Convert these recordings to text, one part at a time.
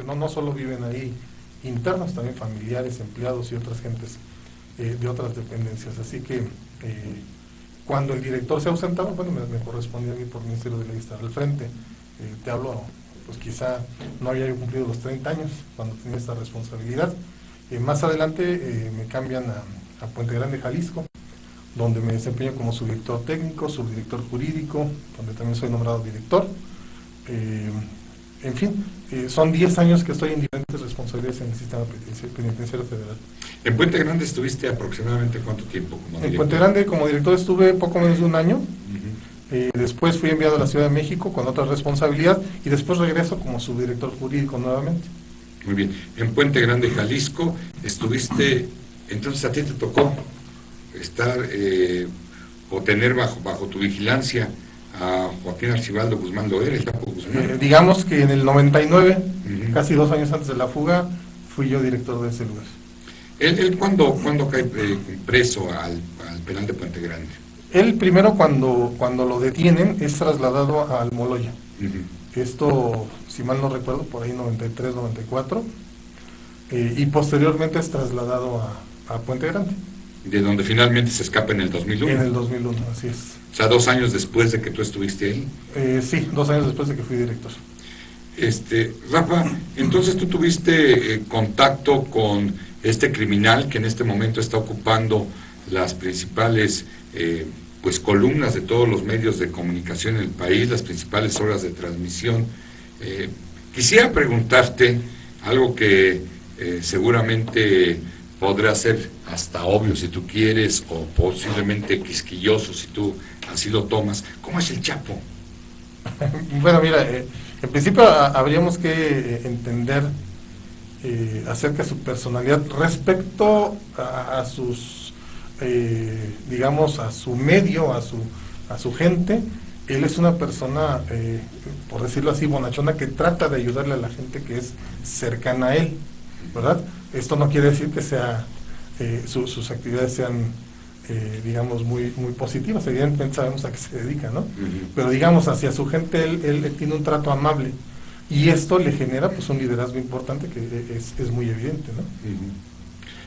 no solo viven ahí internos, también familiares, empleados y otras gentes de otras dependencias. Así que cuando el director se ausentaba, bueno, me correspondía a mí por Ministerio de Ley estar al frente. Te hablo, pues quizá no había yo cumplido los 30 años cuando tenía esta responsabilidad. Más adelante me cambian a Puente Grande, Jalisco, donde me desempeño como subdirector técnico, subdirector jurídico, donde también soy nombrado director. En fin, son 10 años que estoy en diferentes responsabilidades en el sistema penitenciario federal. ¿En Puente Grande estuviste aproximadamente cuánto tiempo como director? En Puente Grande como director estuve poco menos de un año. Después fui enviado a la Ciudad de México con otra responsabilidad y después regreso como subdirector jurídico nuevamente. Muy bien. En Puente Grande, Jalisco, estuviste, entonces a ti te tocó estar o tener bajo tu vigilancia a Joaquín Archibaldo Guzmán Loera, el Chapo Guzmán. Digamos que en el 99, casi 2 años antes de la fuga, fui yo director de ese lugar. ¿Él cuándo cae preso al penal de Puente Grande? Él primero cuando lo detienen es trasladado a Almoloya. Esto, si mal no recuerdo, por ahí 93, 94, y posteriormente es trasladado a Puente Grande. De donde finalmente se escapa en el 2001. En el 2001, así es. O sea, 2 años después de que tú estuviste ahí. Sí, 2 años después de que fui director. Rafa, entonces tú tuviste contacto con este criminal que en este momento está ocupando las principales pues columnas de todos los medios de comunicación en el país, las principales horas de transmisión. Quisiera preguntarte algo que seguramente podrá ser hasta obvio si tú quieres, o posiblemente quisquilloso si tú así lo tomas. ¿Cómo es el Chapo? Bueno, mira, en principio habríamos que entender acerca de su personalidad respecto a sus, digamos, a su medio, a su gente. Él es una persona, por decirlo así, bonachona, que trata de ayudarle a la gente que es cercana a él, ¿verdad? Esto no quiere decir que sea sus actividades sean, digamos, muy positivas. Evidentemente sabemos a qué se dedica, ¿no? Pero digamos, hacia su gente él tiene un trato amable, y esto le genera pues un liderazgo importante que es muy evidente, ¿no?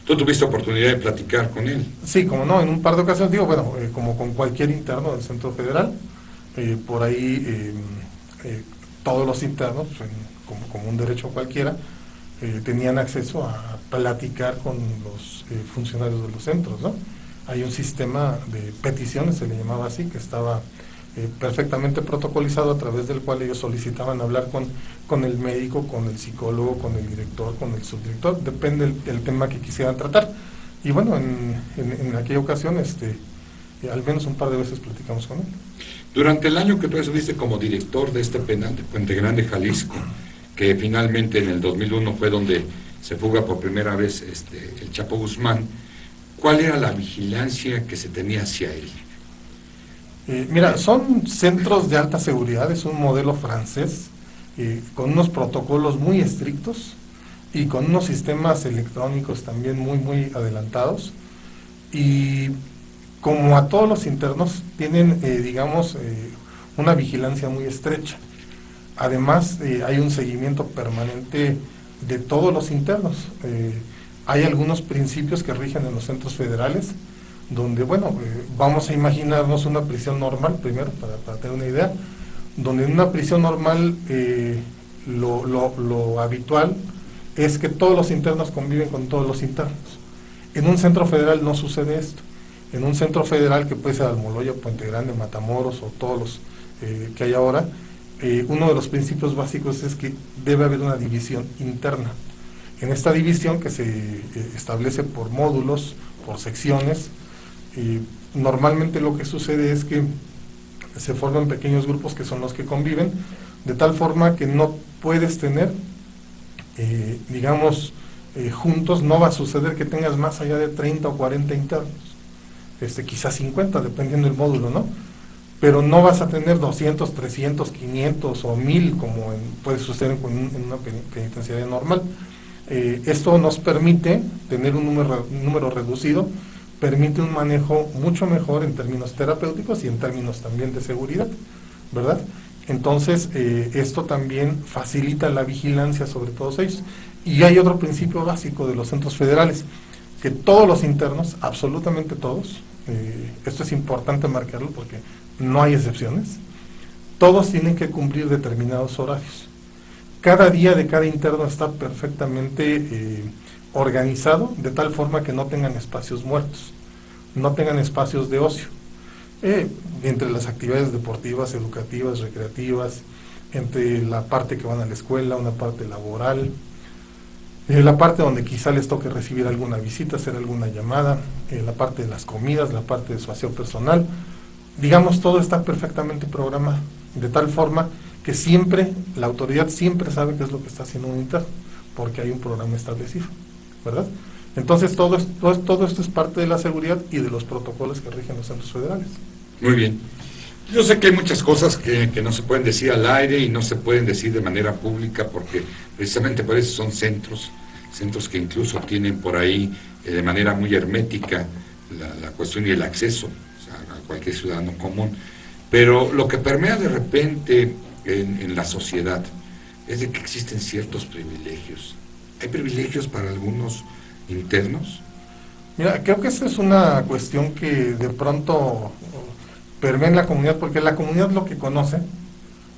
¿Tú tuviste oportunidad de platicar con él? Sí, como no, en un par de ocasiones, digo, bueno, como con cualquier interno del Centro Federal, por ahí todos los internos, como un derecho cualquiera, tenían acceso a platicar con los funcionarios de los centros, ¿no? Hay un sistema de peticiones, se le llamaba así, que estaba perfectamente protocolizado, a través del cual ellos solicitaban hablar con el médico, con el psicólogo, con el director, con el subdirector, depende del tema que quisieran tratar. Y bueno, en aquella ocasión, al menos un par de veces platicamos con él. Durante el año que tú estuviste como director de este penal de Puente Grande, Jalisco, que finalmente en el 2001 fue donde se fuga por primera vez el Chapo Guzmán, ¿cuál era la vigilancia que se tenía hacia él? Mira, son centros de alta seguridad, es un modelo francés, con unos protocolos muy estrictos y con unos sistemas electrónicos también muy adelantados, y como a todos los internos tienen, digamos, una vigilancia muy estrecha. Además, hay un seguimiento permanente de todos los internos. Hay algunos principios que rigen en los centros federales, donde, bueno, vamos a imaginarnos una prisión normal, primero, para tener una idea, donde en una prisión normal lo habitual es que todos los internos conviven con todos los internos. En un centro federal no sucede esto. En un centro federal, que puede ser Almoloya, Puente Grande, Matamoros o todos los que hay ahora, uno de los principios básicos es que debe haber una división interna. En esta división, que se establece por módulos, por secciones, normalmente lo que sucede es que se forman pequeños grupos que son los que conviven, de tal forma que no puedes tener, digamos, juntos, no va a suceder que tengas más allá de 30 o 40 internos, quizás 50, dependiendo del módulo, ¿no? Pero no vas a tener 200, 300, 500 o 1000 como puede suceder en una penitenciaria normal. Esto nos permite tener un número reducido, permite un manejo mucho mejor en términos terapéuticos y en términos también de seguridad, ¿verdad? Entonces, esto también facilita la vigilancia sobre todos ellos. Y hay otro principio básico de los centros federales, que todos los internos, absolutamente todos, esto es importante marcarlo porque no hay excepciones, todos tienen que cumplir determinados horarios. Cada día de cada interno está perfectamente organizado de tal forma que no tengan espacios muertos, no tengan espacios de ocio. Entre las actividades deportivas, educativas, recreativas, entre la parte que van a la escuela, una parte laboral, la parte donde quizá les toque recibir alguna visita, hacer alguna llamada, la parte de las comidas, la parte de su aseo personal, digamos, todo está perfectamente programado, de tal forma que siempre, la autoridad siempre sabe qué es lo que está haciendo un interno, porque hay un programa establecido, ¿verdad? Entonces todo esto es parte de la seguridad y de los protocolos que rigen los centros federales. Muy bien. Yo sé que hay muchas cosas que no se pueden decir al aire y no se pueden decir de manera pública porque precisamente por eso son centros que incluso tienen por ahí de manera muy hermética la cuestión y el acceso, o sea, a cualquier ciudadano común. Pero lo que permea de repente en la sociedad es de que existen ciertos privilegios. ¿Hay privilegios para algunos internos? Mira, creo que esa es una cuestión que de pronto permea en la comunidad, porque la comunidad lo que conoce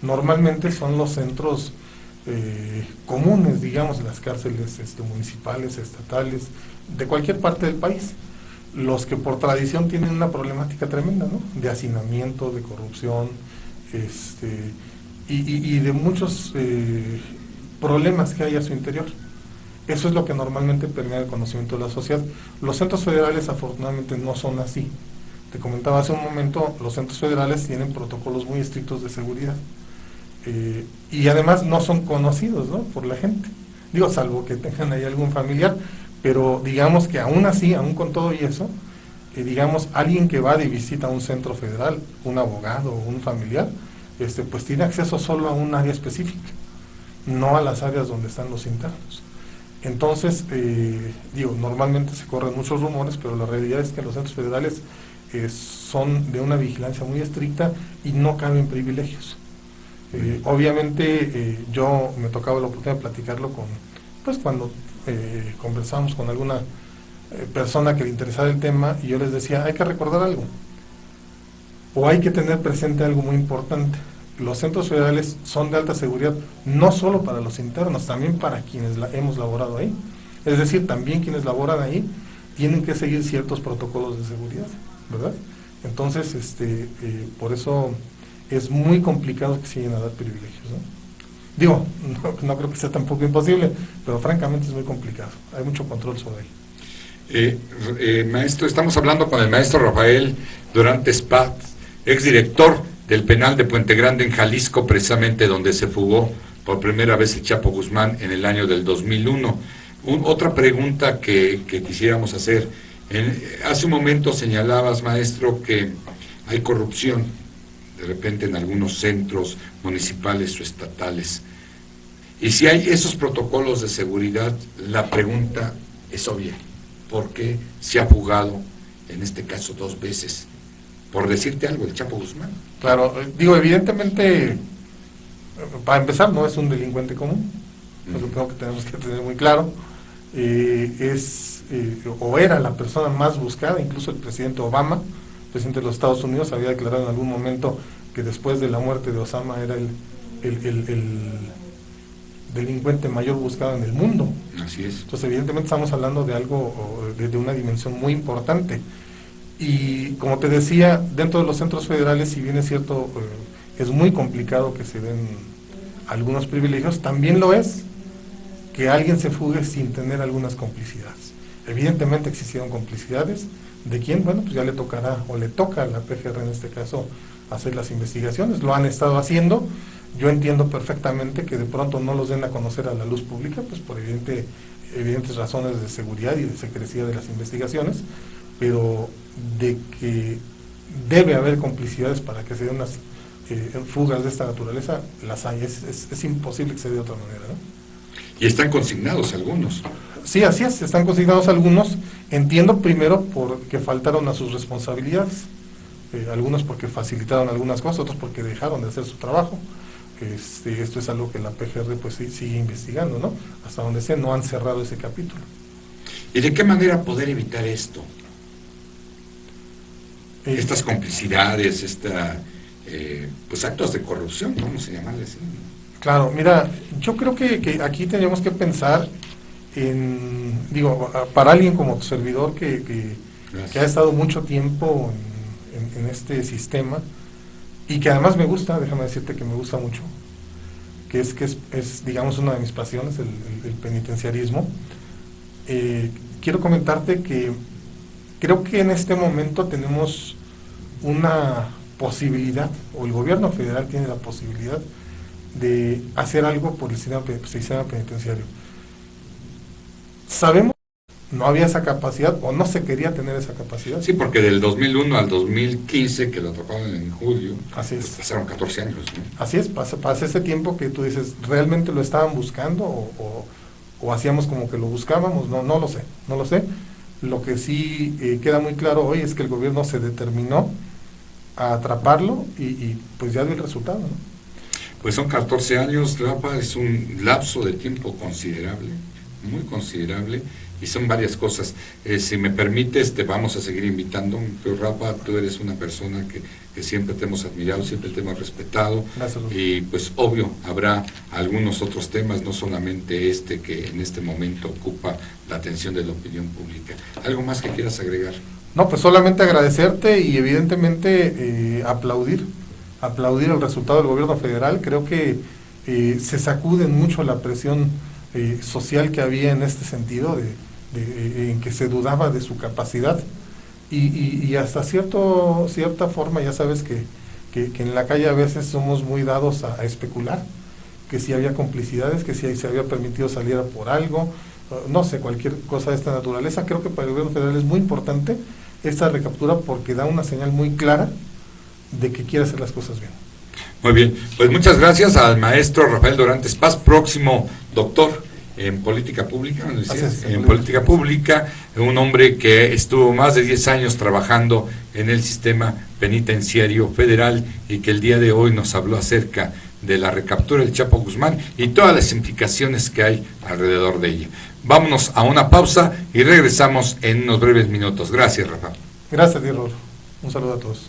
normalmente son los centros comunes, digamos, las cárceles municipales, estatales, de cualquier parte del país, los que por tradición tienen una problemática tremenda, ¿no? De hacinamiento, de corrupción, y de muchos problemas que hay a su interior. Eso es lo que normalmente permea el conocimiento de la sociedad. Los centros federales afortunadamente no son así. Te comentaba hace un momento, los centros federales tienen protocolos muy estrictos de seguridad. Y además no son conocidos, ¿no?, por la gente. Digo, salvo que tengan ahí algún familiar, pero digamos que aún así, aún con todo y eso, digamos, alguien que va de visita a un centro federal, un abogado o un familiar, pues tiene acceso solo a un área específica, no a las áreas donde están los internos. Entonces, digo, normalmente se corren muchos rumores, pero la realidad es que los centros federales son de una vigilancia muy estricta y no caben privilegios. Obviamente yo me tocaba la oportunidad de platicarlo cuando conversamos con alguna persona que le interesaba el tema, y yo les decía, hay que recordar algo, o hay que tener presente algo muy importante. Los centros federales son de alta seguridad, no solo para los internos, también para quienes hemos laborado ahí. Es decir, también quienes laboran ahí tienen que seguir ciertos protocolos de seguridad, ¿verdad? Entonces, por eso es muy complicado que se lleguen a dar privilegios, ¿no? Digo, no creo que sea tampoco imposible, pero francamente es muy complicado. Hay mucho control sobre ello. Maestro, estamos hablando con el maestro Rafael Dorantes Paz, exdirector del penal de Puente Grande en Jalisco, precisamente donde se fugó por primera vez el Chapo Guzmán en el año del 2001. Otra pregunta que quisiéramos hacer. Hace un momento señalabas, maestro, que hay corrupción de repente en algunos centros municipales o estatales. Y si hay esos protocolos de seguridad, la pregunta es obvia. ¿Por qué se ha fugado, en este caso 2 veces? Por decirte algo, el Chapo Guzmán. Claro, digo, evidentemente, para empezar, no es un delincuente común. Es lo primero que tenemos que tener muy claro. O era la persona más buscada, incluso el presidente Obama, presidente de los Estados Unidos, había declarado en algún momento que después de la muerte de Osama era el delincuente mayor buscado en el mundo. Así es. Entonces, evidentemente estamos hablando de algo, de una dimensión muy importante. Y como te decía, dentro de los centros federales, si bien es cierto, es muy complicado que se den algunos privilegios, también lo es que alguien se fugue sin tener algunas complicidades. Evidentemente existieron complicidades. ¿De quién? Bueno, pues ya le tocará, o le toca a la PGR en este caso, hacer las investigaciones. Lo han estado haciendo. Yo entiendo perfectamente que de pronto no los den a conocer a la luz pública, pues por evidentes razones de seguridad y de secrecía de las investigaciones, pero de que debe haber complicidades para que se den unas fugas de esta naturaleza, las hay. Es imposible que se dé de otra manera, ¿no? Y están consignados algunos. Sí, así es, están consignados algunos. Entiendo primero porque faltaron a sus responsabilidades, algunos porque facilitaron algunas cosas, otros porque dejaron de hacer su trabajo. esto es algo que la PGR pues sigue investigando, ¿no? Hasta donde sé, no han cerrado ese capítulo. ¿Y de qué manera poder evitar esto? Estas complicidades, pues actos de corrupción, vamos a llamarles así. Claro, mira, yo creo que aquí tenemos que pensar para alguien como tu servidor que ha estado mucho tiempo en este sistema y que además me gusta, déjame decirte que me gusta mucho, que es digamos, una de mis pasiones, el penitenciarismo. Quiero comentarte que creo que en este momento tenemos una posibilidad, o el gobierno federal tiene la posibilidad de hacer algo por el sistema penitenciario. Sabemos que no había esa capacidad o no se quería tener esa capacidad. Sí, porque del 2001 al 2015, que lo atraparon en julio, así es. Pues pasaron 14 años, ¿no? Así es, pasa ese tiempo que tú dices, ¿realmente lo estaban buscando o hacíamos como que lo buscábamos? No lo sé. Lo que sí queda muy claro hoy es que el gobierno se determinó a atraparlo y pues ya dio el resultado, ¿no? Pues son 14 años, Rafa, es un lapso de tiempo considerable, muy considerable, y son varias cosas. Si me permites, te vamos a seguir invitando. Pero Rafa, tú eres una persona que siempre te hemos admirado, siempre te hemos respetado. Gracias. Y pues obvio, habrá algunos otros temas, no solamente que en este momento ocupa la atención de la opinión pública. ¿Algo más que quieras agregar? No, pues solamente agradecerte y evidentemente aplaudir el resultado del gobierno federal. Creo que se sacude mucho la presión social que había en este sentido, en que se dudaba de su capacidad y hasta cierta forma, ya sabes que en la calle a veces somos muy dados a especular, que si había complicidades, que si se había permitido salir por algo, no sé, cualquier cosa de esta naturaleza. Creo que para el gobierno federal es muy importante esta recaptura porque da una señal muy clara de que quiere hacer las cosas bien. Muy bien, pues muchas gracias al maestro Rafael Dorantes Paz, próximo doctor en política pública, ¿no decías? En política pública, un hombre que estuvo más de 10 años trabajando en el sistema penitenciario federal y que el día de hoy nos habló acerca de la recaptura del Chapo Guzmán y todas las implicaciones que hay alrededor de ella. Vámonos a una pausa y regresamos en unos breves minutos. Gracias, Rafa. Gracias, Diego. Un saludo a todos.